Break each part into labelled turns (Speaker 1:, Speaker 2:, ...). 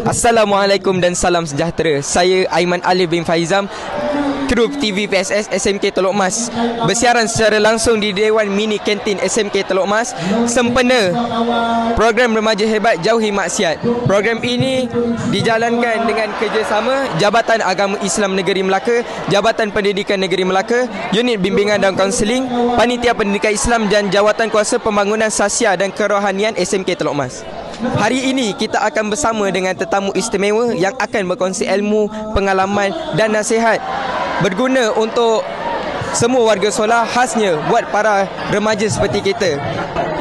Speaker 1: Assalamualaikum dan salam sejahtera. Saya Aiman Alif bin Faizam, kru TV PSS SMK Teluk Mas, bersiaran secara langsung di Dewan Mini Kantin SMK Teluk Mas sempena program Remaja Hebat Jauhi Maksiat. Program ini dijalankan dengan kerjasama Jabatan Agama Islam Negeri Melaka, Jabatan Pendidikan Negeri Melaka, Unit Bimbingan dan Kaunseling, Panitia Pendidikan Islam dan Jawatan Kuasa Pembangunan Sasia dan Kerohanian SMK Teluk Mas. Hari ini kita akan bersama dengan tetamu istimewa yang akan berkongsi ilmu, pengalaman dan nasihat berguna untuk semua warga Solah, khasnya buat para remaja seperti kita,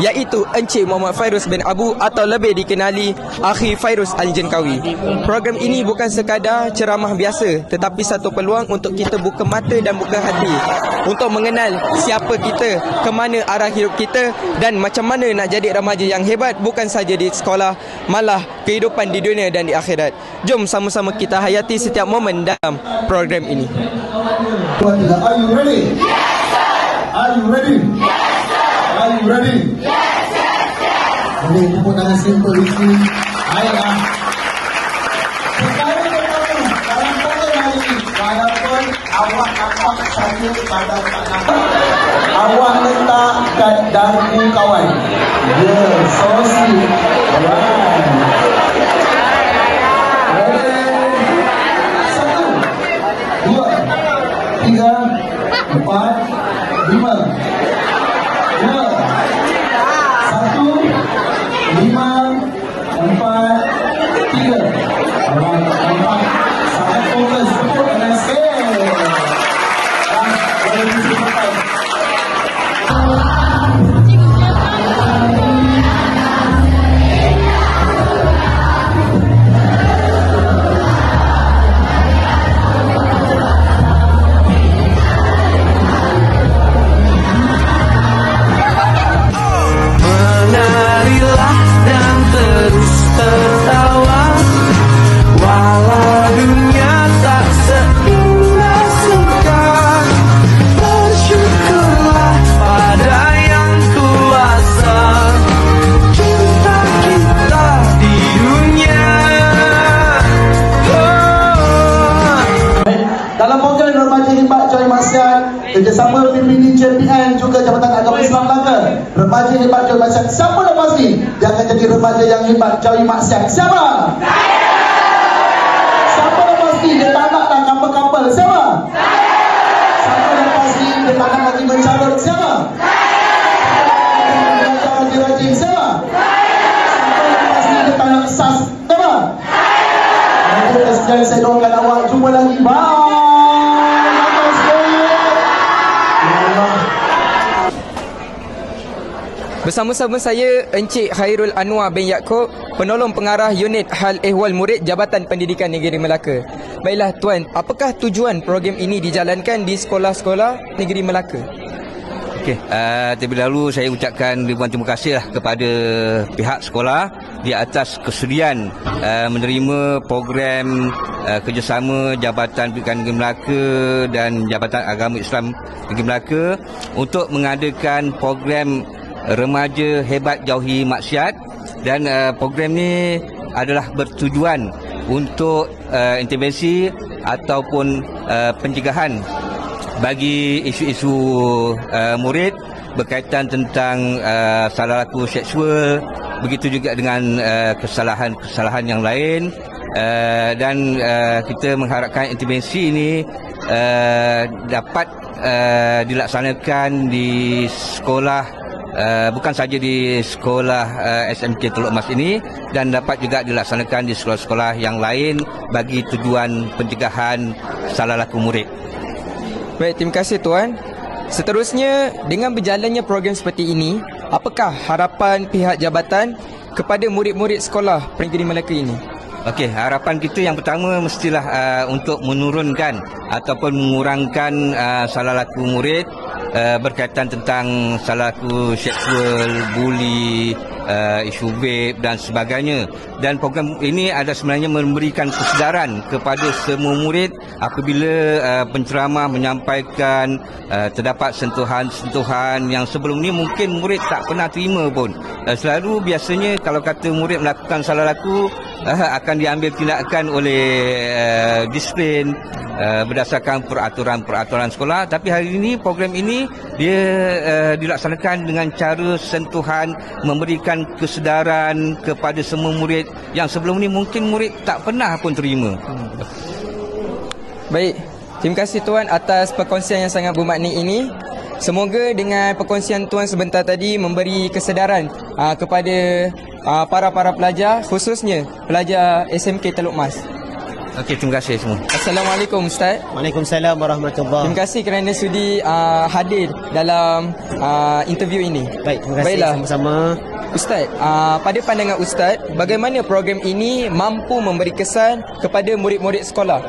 Speaker 1: iaitu Encik Muhammad Fairuz bin Abu atau lebih dikenali Akhi Fairuz Al-Jenkawi. Program ini bukan sekadar ceramah biasa, tetapi satu peluang untuk kita buka mata dan buka hati untuk mengenal siapa kita, ke mana arah hidup kita dan macam mana nak jadi remaja yang hebat bukan saja di sekolah, malah kehidupan di dunia dan di akhirat. Jom sama-sama kita hayati setiap momen dalam program ini.
Speaker 2: Are you ready? Yes, sir. Are you ready? Yes, sir. Are you ready? Yes, yes, yes. Boleh tepuk tangan simple isi. Baiklah. Perkara pertama dalam program hari ini, walaupun awak nampak saya pada tak nampak, awak letak kat dagu kawan. Yeah, so sweet. Alright. Tiga, empat, lima, dua, satu, lima, empat, tiga. Empat, sangat fokus, tepuk dengan sikit. Boleh disimpan. Kerjasama PPD JPN juga Jabatan Agama Islam Melaka. Remaja Hebat Jauhi Maksiat. Siapa lepas ni yang akan jadi remaja yang hebat jauhi maksiat? Siapa? Saya! Siapa lepas ni dia tak nak dah kapal-kapal? Siapa? Saya! Siapa lepas ni dia tak nak lagi mencarut? Siapa? Saya! Siapa rajin-rajin? Siapa? Saya! Siapa lepas ni dia tak nak sas? Siapa? Saya! Maka sekian saya doakan awak. Jumpa lagi. Bye!
Speaker 1: Bersama-sama saya Encik Khairul Anwar bin Yaakob, penolong pengarah Unit Hal Ehwal Murid Jabatan Pendidikan Negeri Melaka. Baiklah tuan, apakah tujuan program ini dijalankan di sekolah-sekolah Negeri Melaka?
Speaker 3: Okey, terlebih dahulu saya ucapkan ribuan terima kasih kepada pihak sekolah di atas kesudian menerima program kerjasama Jabatan Pendidikan Negeri Melaka dan Jabatan Agama Islam Negeri Melaka untuk mengadakan program Remaja Hebat Jauhi Maksiat. Dan program ini adalah bertujuan untuk intervensi ataupun pencegahan bagi isu-isu murid berkaitan tentang salah laku seksual, begitu juga dengan kesalahan-kesalahan yang lain. Dan kita mengharapkan intervensi ini dapat dilaksanakan di sekolah, bukan saja di sekolah SMK Teluk Mas ini, dan dapat juga dilaksanakan di sekolah-sekolah yang lain bagi tujuan pencegahan salah laku murid.
Speaker 1: Baik, terima kasih tuan. Seterusnya, dengan berjalannya program seperti ini, apakah harapan pihak jabatan kepada murid-murid sekolah Negeri Melaka ini?
Speaker 3: Okey, harapan kita yang pertama mestilah untuk menurunkan ataupun mengurangkan salah laku murid berkaitan tentang salah laku seksual, buli, isu vape dan sebagainya. dan program ini ada sebenarnya memberikan kesedaran kepada semua murid apabila penceramah menyampaikan terdapat sentuhan-sentuhan yang sebelum ni mungkin murid tak pernah terima pun. Selalu biasanya kalau kata murid melakukan salah laku akan diambil tindakan oleh disiplin berdasarkan peraturan-peraturan sekolah. Tapi hari ini program ini dia dilaksanakan dengan cara sentuhan, memberikan kesedaran kepada semua murid yang sebelum ni mungkin murid tak pernah pun terima.
Speaker 1: Baik, terima kasih Tuan atas perkongsian yang sangat bermakna ini. Semoga dengan perkongsian Tuan sebentar tadi memberi kesedaran kepada para pelajar, khususnya pelajar SMK Teluk Mas.
Speaker 3: Okey, terima kasih semua.
Speaker 1: Assalamualaikum Ustaz.
Speaker 4: Waalaikumsalam warahmatullahi.
Speaker 1: Terima kasih kerana sudi hadir dalam interview ini.
Speaker 4: Baik, terima kasih.
Speaker 1: Baiklah.
Speaker 4: Sama-sama.
Speaker 1: Ustaz, pada pandangan Ustaz, bagaimana program ini mampu memberi kesan kepada murid-murid sekolah?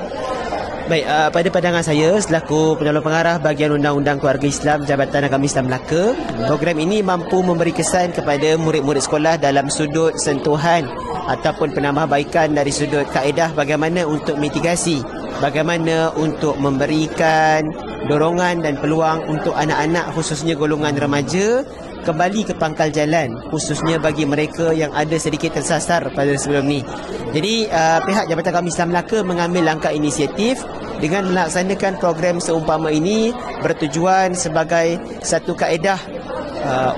Speaker 4: Baik, pada pandangan saya selaku penyuluh pengarah bahagian Undang-Undang Keluarga Islam Jabatan Agama Islam Melaka, program ini mampu memberi kesan kepada murid-murid sekolah dalam sudut sentuhan ataupun penambahbaikan dari sudut kaedah bagaimana untuk mitigasi, bagaimana untuk memberikan dorongan dan peluang untuk anak-anak khususnya golongan remaja kembali ke pangkal jalan, khususnya bagi mereka yang ada sedikit tersasar pada sebelum ni. Jadi pihak Jabatan Agama Islam Melaka mengambil langkah inisiatif dengan melaksanakan program seumpama ini bertujuan sebagai satu kaedah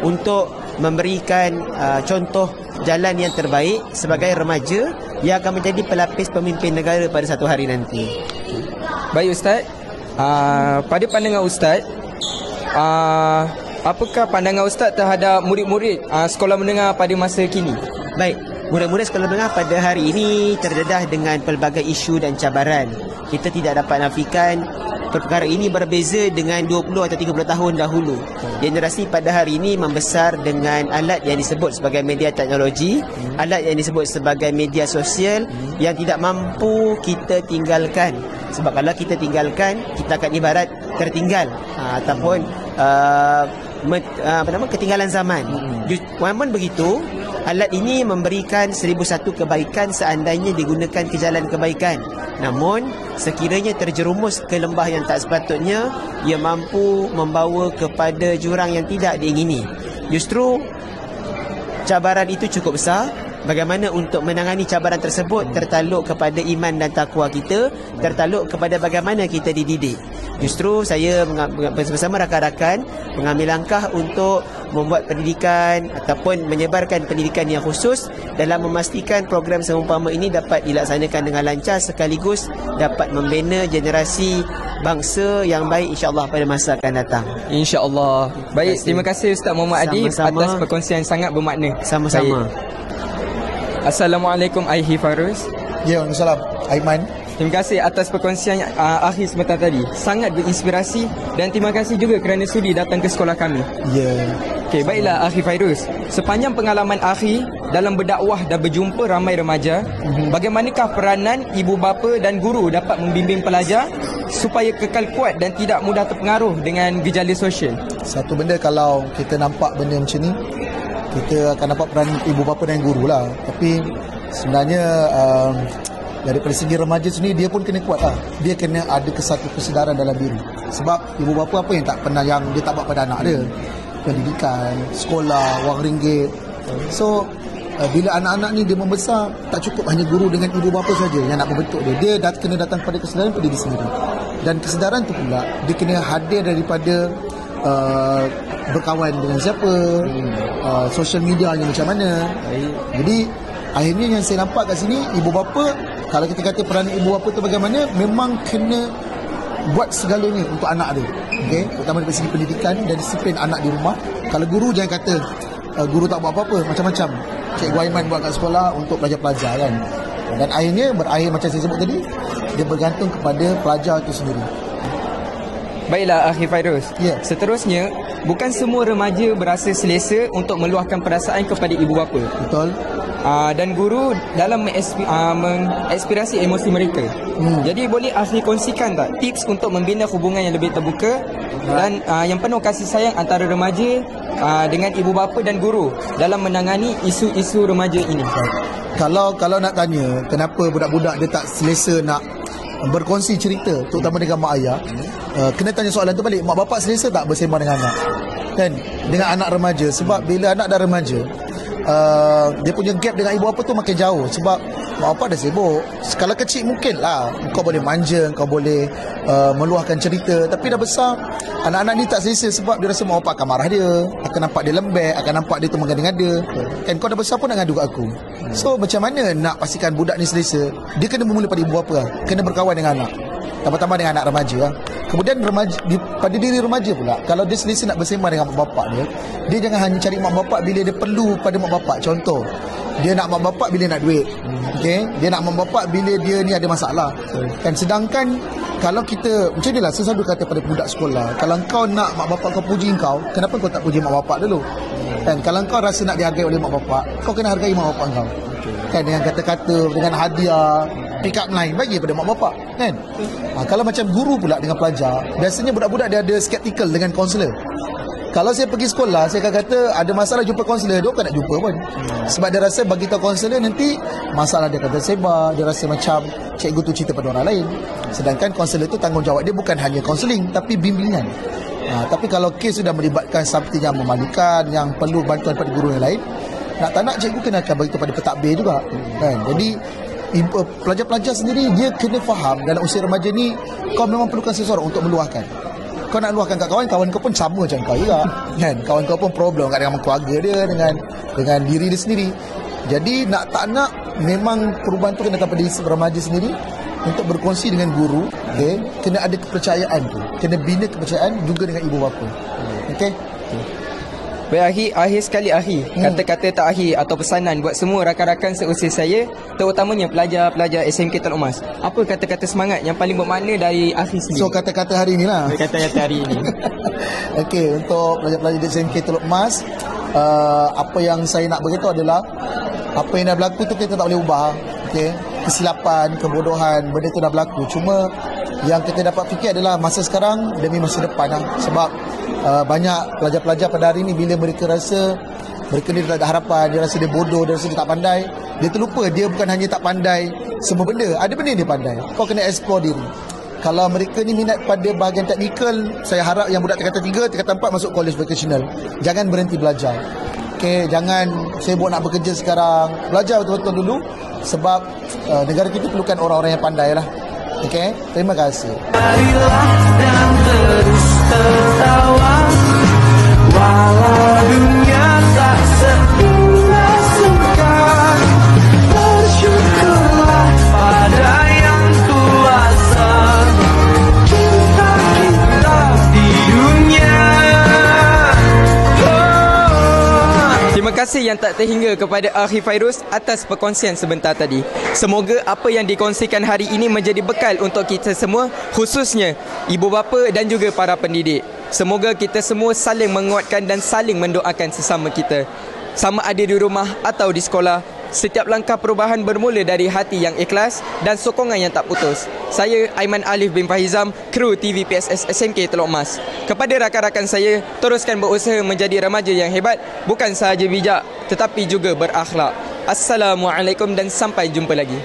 Speaker 4: untuk memberikan contoh jalan yang terbaik sebagai remaja yang akan menjadi pelapis pemimpin negara pada satu hari nanti.
Speaker 1: Baik Ustaz, pada pandangan Ustaz, apakah pandangan Ustaz terhadap murid-murid sekolah menengah pada masa kini?
Speaker 4: Baik, murid-murid sekolah menengah pada hari ini terdedah dengan pelbagai isu dan cabaran. Kita tidak dapat nafikan perkara ini berbeza dengan 20 atau 30 tahun dahulu. Generasi pada hari ini membesar dengan alat yang disebut sebagai media teknologi, alat yang disebut sebagai media sosial yang tidak mampu kita tinggalkan. Sebab kalau kita tinggalkan, kita akan ibarat tertinggal ataupun ketinggalan zaman. Walaupun begitu, alat ini memberikan 1001 kebaikan seandainya digunakan ke jalan kebaikan. Namun, sekiranya terjerumus ke lembah yang tak sepatutnya, ia mampu membawa kepada jurang yang tidak diingini. Justru, cabaran itu cukup besar. Bagaimana untuk menangani cabaran tersebut tertaluk kepada iman dan takwa kita, tertaluk kepada bagaimana kita dididik. Justru saya bersama rakan-rakan mengambil langkah untuk membuat pendidikan ataupun menyebarkan pendidikan yang khusus dalam memastikan program seumpama ini dapat dilaksanakan dengan lancar sekaligus dapat membina generasi bangsa yang baik insya-Allah pada masa akan datang.
Speaker 1: Insya-Allah. Baik, terima kasih Ustaz Muhammad Adib atas perkongsian sangat bermakna.
Speaker 4: Sama-sama.
Speaker 1: Assalamualaikum Aihi Farus.
Speaker 2: Ya, Waalaikumsalam. Aiman.
Speaker 1: Terima kasih atas perkongsian Akhi sebentar tadi. Sangat berinspirasi dan terima kasih juga kerana sudi datang ke sekolah kami.
Speaker 2: Ya.
Speaker 1: Okey, baiklah Akhi Fairuz. Sepanjang pengalaman Akhi dalam berdakwah dan berjumpa ramai remaja, bagaimanakah peranan ibu bapa dan guru dapat membimbing pelajar supaya kekal kuat dan tidak mudah terpengaruh dengan gejala sosial?
Speaker 2: Satu benda kalau kita nampak benda macam ni, kita akan nampak peran ibu bapa dan guru lah. Tapi sebenarnya daripada segi remaja sendiri dia pun kena kuat lah. Dia kena ada satu kesedaran dalam diri. Sebab ibu bapa apa yang tak pernah, yang dia tak buat pada anak dia? Pendidikan, sekolah, wang ringgit. So bila anak-anak ni dia membesar, tak cukup hanya guru dengan ibu bapa saja yang nak membentuk dia. Dia kena datang pada kesedaran pada diri sendiri. Dan kesedaran tu pula dia kena hadir daripada berkawan dengan siapa, social medianya macam mana. Jadi akhirnya yang saya nampak kat sini, ibu bapa, kalau kita kata peranan ibu bapa tu bagaimana, memang kena buat segalanya untuk anak dia. Okey, terutama dari segi pendidikan dan disiplin anak di rumah. Kalau guru jangan kata guru tak buat apa-apa, macam-macam Cikgu Aiman buat kat sekolah untuk pelajar-pelajar kan. Dan akhirnya berakhir macam saya sebut tadi, dia bergantung kepada pelajar itu sendiri.
Speaker 1: Baiklah Akhi Fairuz.
Speaker 2: Ya.
Speaker 1: Seterusnya, bukan semua remaja berasa selesa untuk meluahkan perasaan kepada ibu bapa.
Speaker 2: Betul.
Speaker 1: Dan guru dalam mengekspresi emosi mereka. Jadi boleh Akhi kongsikan tak tips untuk membina hubungan yang lebih terbuka dan yang penuh kasih sayang antara remaja dengan ibu bapa dan guru dalam menangani isu-isu remaja ini?
Speaker 2: Kalau nak tanya kenapa budak-budak dia tak selesa nak berkongsi cerita, terutama dengan mak ayah, kena tanya soalan tu balik. Mak bapak selesa tak bersembang dengan anak, kan, dengan anak remaja? Sebab bila anak dah remaja, dia punya gap dengan ibu bapa tu makin jauh. Sebab mak bapak dah sibuk. Skala kecil mungkin lah kau boleh manja, kau boleh meluahkan cerita. Tapi dah besar, anak-anak ni tak selesa sebab dia rasa mak bapak akan marah dia, akan nampak dia lembek, akan nampak dia tu mengada-ngada. Kan kau dah besar pun nak ngadu kat aku. So macam mana nak pastikan budak ni selesa? Dia kena bermula pada ibu bapa lah. Kena berkawan dengan anak, tambah-tambah dengan anak remaja lah. Kemudian remaja, pada diri remaja pula, kalau dia selesa nak bersembang dengan mak bapak dia jangan hanya cari mak bapak bila dia perlu pada mak bapak. Contoh, dia nak mak bapak bila nak duit, okay? Dia nak mak bapak bila dia ni ada masalah, kan? Sedangkan kalau kita macam ni lah, saya selalu kata pada budak sekolah, kalau kau nak mak bapak kau puji kau, kenapa kau tak puji mak bapak dulu? Kan, kalau kau rasa nak dihargai oleh mak bapak, kau kena hargai mak bapak kau, kan, dengan kata-kata, dengan hadiah, pick up line bagi pada mak bapak, kan. Kalau macam guru pula dengan pelajar, biasanya budak-budak dia ada skeptical dengan kaunselor. Kalau saya pergi sekolah, saya akan kata ada masalah jumpa kaunselor, dia bukan nak jumpa pun. Sebab dia rasa bagi tahu kaunselor nanti masalah dia akan tersebar, dia rasa macam cikgu tu cerita pada orang lain. Sedangkan kaunselor tu tanggungjawab dia bukan hanya kaunseling tapi bimbingan. Tapi kalau kes sudah melibatkan something yang memalukan, yang perlu bantuan pada guru yang lain, nak tak nak cikgu kena akan bagi tahu pada pentadbir juga, kan. Jadi pelajar-pelajar sendiri dia kena faham dalam usia remaja ni kau memang perlukan seseorang untuk meluahkan. Kau nak luahkan kat kawan kau pun sama macam kau juga, kan. Kawan kau pun problem dengan keluarga dia, dengan diri dia sendiri. Jadi nak tak nak memang perubahan tu kena datang pada remaja sendiri untuk berkongsi dengan guru, okay? Kena ada kepercayaan tu, kena bina kepercayaan juga dengan ibu bapa, okay?
Speaker 1: Baik akhir sekali kata-kata tak akhir atau pesanan buat semua rakan-rakan seusia saya, terutamanya pelajar-pelajar SMK Teluk Mas. Apa kata-kata semangat yang paling bermakna dari akhir sendiri?
Speaker 2: So kata-kata hari ni lah.
Speaker 1: Kata-kata hari ini.
Speaker 2: Okey, untuk pelajar-pelajar di SMK Teluk Mas, apa yang saya nak beritahu adalah apa yang dah berlaku tu kita tak boleh ubah. Okey, kesilapan, kebodohan, benda tu dah berlaku. Cuma yang kita dapat fikir adalah masa sekarang demi masa depan lah. Sebab banyak pelajar-pelajar pada hari ni bila mereka rasa mereka ni tak ada harapan, dia rasa dia bodoh, dia rasa dia tak pandai, dia terlupa dia bukan hanya tak pandai semua benda, ada benda yang dia pandai. Kau kena explore diri. Kalau mereka ni minat pada bahagian teknikal, saya harap yang budak tingkatan 3, tingkatan 4 masuk college vocational. Jangan berhenti belajar. Okey, jangan sibuk nak bekerja sekarang. Belajar betul-betul dulu sebab negara kita perlukan orang-orang yang pandai lah. Okey, terima kasih.
Speaker 5: Marilah dan terus tertawa walau dunia tak seindah suka. Bersyukurlah pada yang kuasa cinta kita di dunia.
Speaker 1: Terima kasih yang tak terhingga kepada Akhi Fairuz atas perkongsian sebentar tadi. Semoga apa yang dikongsikan hari ini menjadi bekal untuk kita semua, khususnya ibu bapa dan juga para pendidik. Semoga kita semua saling menguatkan dan saling mendoakan sesama kita. Sama ada di rumah atau di sekolah, setiap langkah perubahan bermula dari hati yang ikhlas dan sokongan yang tak putus. Saya Aiman Alif bin Fahizam, kru TV PSS SMK Teluk Mas. Kepada rakan-rakan saya, teruskan berusaha menjadi remaja yang hebat, bukan sahaja bijak tetapi juga berakhlak. Assalamualaikum dan sampai jumpa lagi.